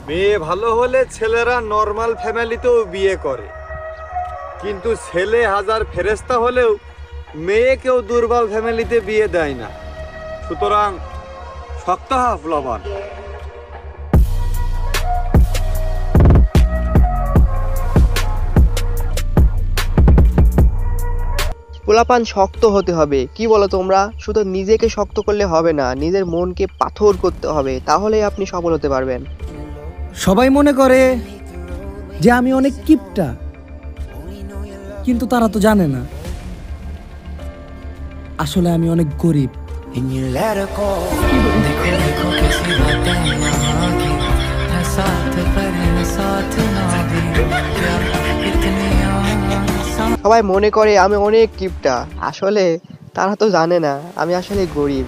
মেয়ে ভালো হলে ছেলেরা নর্মাল ফ্যামিলিতেও বিয়ে করে, কিন্তু ছেলে হাজার ফেরেস্তা হলেও মেয়ে কেউ দুর্বল ফ্যামিলিতে বিয়ে দেয় না। সুতরাং শক্ত হও প্লাবন। পোলাপান শক্ত হতে হবে, কি বলো তোমরা? শুধু নিজেকে শক্ত করলে হবে না, নিজের মনকে পাথর করতে হবে, তাহলেই আপনি সফল হতে পারবেন। সবাই মনে করে যে আমি অনেক কিপটা, কিন্তু তারা তো জানে না আসলে আমি অনেক গরিব। সবাই মনে করে আমি অনেক কিপটা, আসলে তারা তো জানে না আমি আসলে গরিব।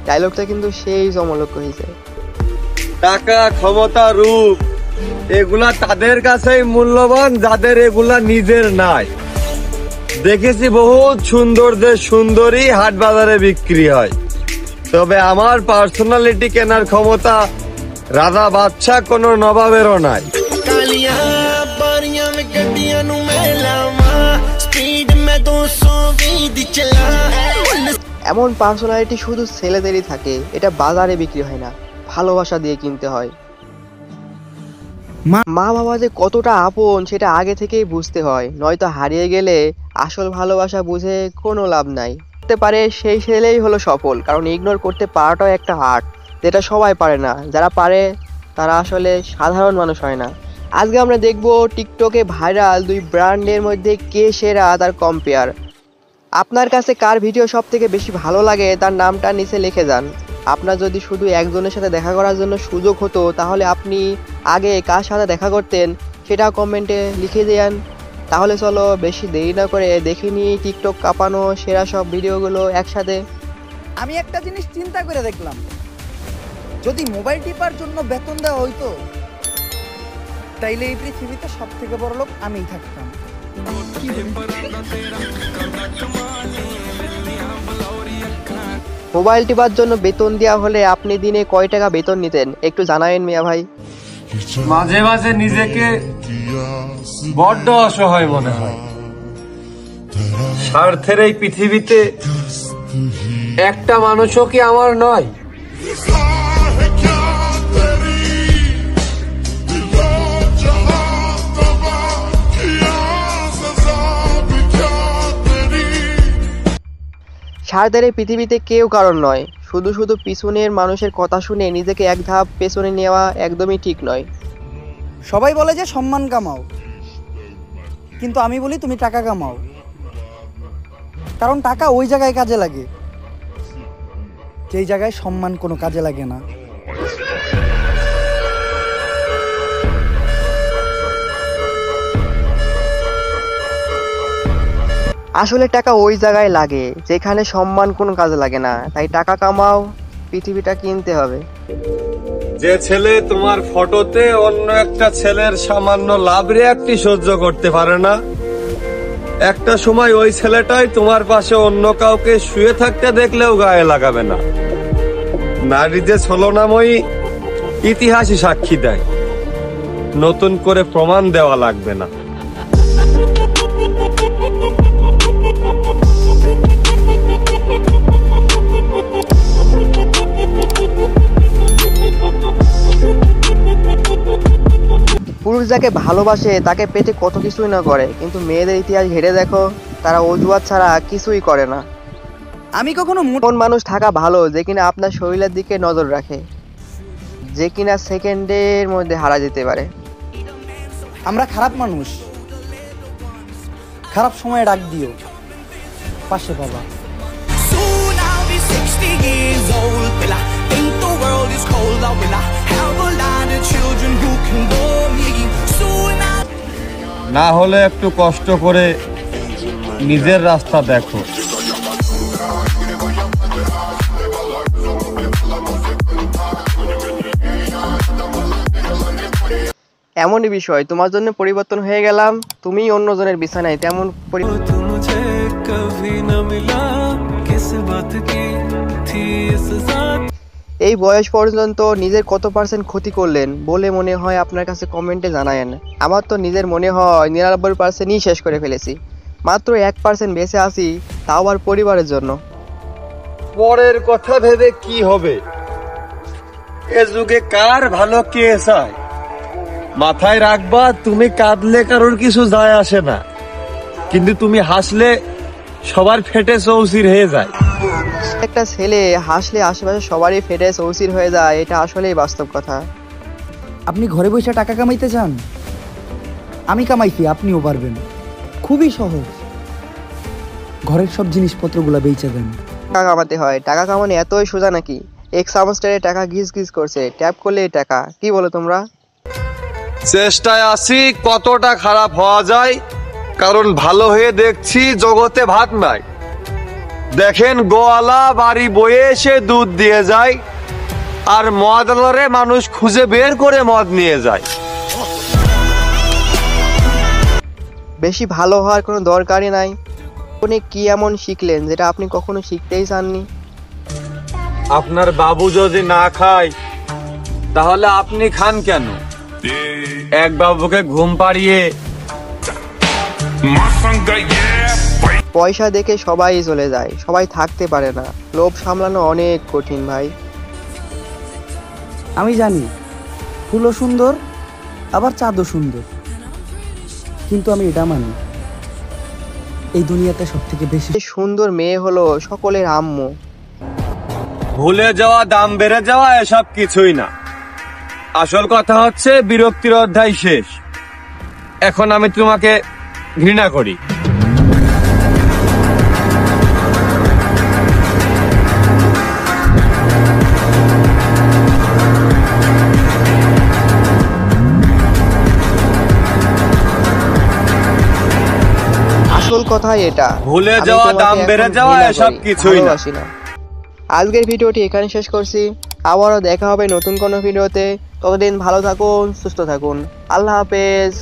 ডায়লগটা কিন্তু সেই জমলক হয়েছে। টাকা, ক্ষমতা, রূপ এগুলা তাদের কাছেই মূল্যবান যাদের এগুলা নিজের নাই। দেখেছি বহুত সুন্দরদের সুন্দরী হাট বাজারে বিক্রি হয়, তবে আমার পার্সোনালিটি কেনার ক্ষমতা রাজা বাদশা কোনো নবাবেরও নাই। এমন পার্সোনালিটি শুধু ছেলেদেরই থাকে, এটা বাজারে বিক্রি হয় না, ভালোবাসা দিয়ে কিনতে হয়। মা বাবা যে কতটা আপন সেটা আগে থেকেই বুঝতে হয়, নয়তো হারিয়ে গেলে আসল ভালোবাসা বুঝে কোনো লাভ নাই। করতে পারে সেই ছেলেই হলো সফল, কারণ ইগনোর করতে পারাটাও একটা আর্ট, যেটা সবাই পারে না। যারা পারে তারা আসলে সাধারণ মানুষ হয় না। আজকে আমরা দেখব টিকটকে ভাইরাল দুই ব্র্যান্ডের মধ্যে কে সেরা, তার কম্পেয়ার। আপনার কাছে কার ভিডিও সব থেকে বেশি ভালো লাগে তার নামটা নিচে লিখে যান। আপনার যদি শুধু একজনের সাথে দেখা করার জন্য সুযোগ হতো, তাহলে আপনি আগে কার সাথে দেখা করতেন সেটা কমেন্টে লিখে দেন। তাহলে চলো বেশি দেরি না করে দেখিনি টিকটক কাঁপানো সেরা সব ভিডিওগুলো একসাথে। আমি একটা জিনিস চিন্তা করে দেখলাম, যদি মোবাইল টিপার জন্য বেতন দেওয়া হইতো তাইলে এই পৃথিবীতে সব থেকে বড় লোক আমিই থাকতাম। মোবাইল টিপার জন্য বেতন দেওয়া হলে আপনি দিনে কয় টাকা বেতন নিতেন একটু জানাবেন মিয়া ভাই। মাঝে মাঝে নিজেকে বড্ড অসহায় মনে হয়। স্বার্থের এই পৃথিবীতে একটা মানুষও কি আমার নয়? স্বার্থের এই পৃথিবীতে কেউ কারণ নয়, শুধু শুধু পিছনের মানুষের কথা শুনে নিজেকে এক ধাপ পেছনে নেওয়া একদমই ঠিক নয়। সবাই বলে যে সম্মান কামাও, কিন্তু আমি বলি তুমি টাকা কামাও, কারণ টাকা ওই জায়গায় কাজে লাগে যেই জায়গায় সম্মান কোনো কাজে লাগে না। আসলে টাকা ওই জায়গায় লাগে যেখানে সম্মান কোনো কাজে লাগে না, তাই টাকা কামাও, পৃথিবীটা কিনতে হবে। যে ছেলে তোমার ফটোতে অন্য একটা ছেলের সামান্য লাভ রিয়াক্টই সহ্য করতে পারে না, একটা সময় ওই ছেলেটাই তোমার পাশে অন্য কাউকে শুয়ে থাকতে দেখলেও গায়ে লাগাবে না। নারী যে ছলনাময়ী ইতিহাসই সাক্ষী দেয়, নতুন করে প্রমাণ দেওয়া লাগবে না। পুরুষ যাকে ভালোবাসে তাকে পেটে কত কিছুই না করে, কিন্তু মেয়েদের ইতিহাস ঘেটে দেখো, তারা অজুহাত ছাড়া কিছুই করে না। আমি কখনো কোন মানুষ থাকা ভালো যে কিনা আপনার শরীরের দিকে নজর রাখে, যে কিনা সেকেন্ডের মধ্যে হারা যেতে পারে। আমরা খারাপ মানুষ, খারাপ সময়ে ডাক দিও, পাশে পাবা। না হলে একটু কষ্ট করে নিজের রাস্তা দেখো। এমনই বিষয়, তোমার জন্য পরিবর্তন হয়ে গেলাম, তুমি অন্যজনের বিছানায় তেমন এই বয়স পর্যন্ত নিজের কত পার্সেন্ট ক্ষতি করলেন বলে মনে হয় আপনার কাছে কমেন্টে জানায়েন। আমার তো নিজের মনে হয় 99%ই শেষ করে ফেলেছি, মাত্র 1% বেঁচে আছি, তাও আর পরিবারের জন্য। পরের কথা ভেবে কি হবে? এ যুগে কার ভালো কে চায়? মাথায় রাখবা, তুমি কাঁদলে কারোর কিছু যায় আসে না, কিন্তু তুমি হাসলে সবার ফেটে চৌচির হয়ে যায়। একটা ছেলে হাসলে আশেপাশে সবারই ফেটে চৌচির হয়ে যায়, এটা আসলেই বাস্তব কথা। আপনি ঘরে বসে টাকা কামাইতে চান? আমি কামাইছি, আপনিও পারবেন। খুবই সহজ। ঘরের সব জিনিসপত্রগুলো বেচে দেন। টাকা কামাতে হয়? টাকা কামানো এতই সোজা নাকি? এক সেমিস্টারে টাকা গিজ গিজ করছে, ট্যাপ করলে এই টাকা। কি বলো তোমরা? চেষ্টায় আছি কতটা খারাপ হওয়া যায়, কারণ ভালো হয়ে দেখছি জগতে ভাত নাই। দেখেন, গোয়ালা বাড়ি বয়ে এসে দুধ দিয়ে যায়, আর মদলরে মানুষ খুঁজে বের করে মদ নিয়ে যায়। বেশি ভালো হওয়ার কোনো দরকারই নাই। আপনি কি এমন শিখলেন যেটা আপনি কখনো শিখতেই চাননি? আপনার বাবু যদি না খায় তাহলে আপনি খান কেন? এক বাবুকে ঘুম পাড়িয়ে পয়সা দেখে সবাই চলে যায়, সবাই থাকতে পারে না। লোভ সামলানো অনেক কঠিন ভাই। আমি জানি ফুলও সুন্দর, আবার চাঁদও সুন্দর, কিন্তু আমি এটা মানি এই দুনিয়াতে সব থেকে বেশি সুন্দর মেয়ে হলো সকলের আম্মু। ভুলে যাওয়া, দাম বেড়ে যাওয়া এসব কিছুই না। আসল কথা হচ্ছে বিরক্তির অধ্যায় শেষ। এখন আমি তোমাকে ঘৃণা করি। আসল কথাই এটা। ভুলে আমি যাওয়া, তোমাকে দাম এখন বেড়ে যাওয়া ঘৃণা এসব করি, কিছুই না। ভালোবাসি না। আজকের ভিডিওটি এখানে শেষ করছি। আবারও দেখা হবে নতুন কোনো ভিডিওতে। ততদিন ভালো থাকুন, সুস্থ থাকুন। আল্লাহ হাফেজ।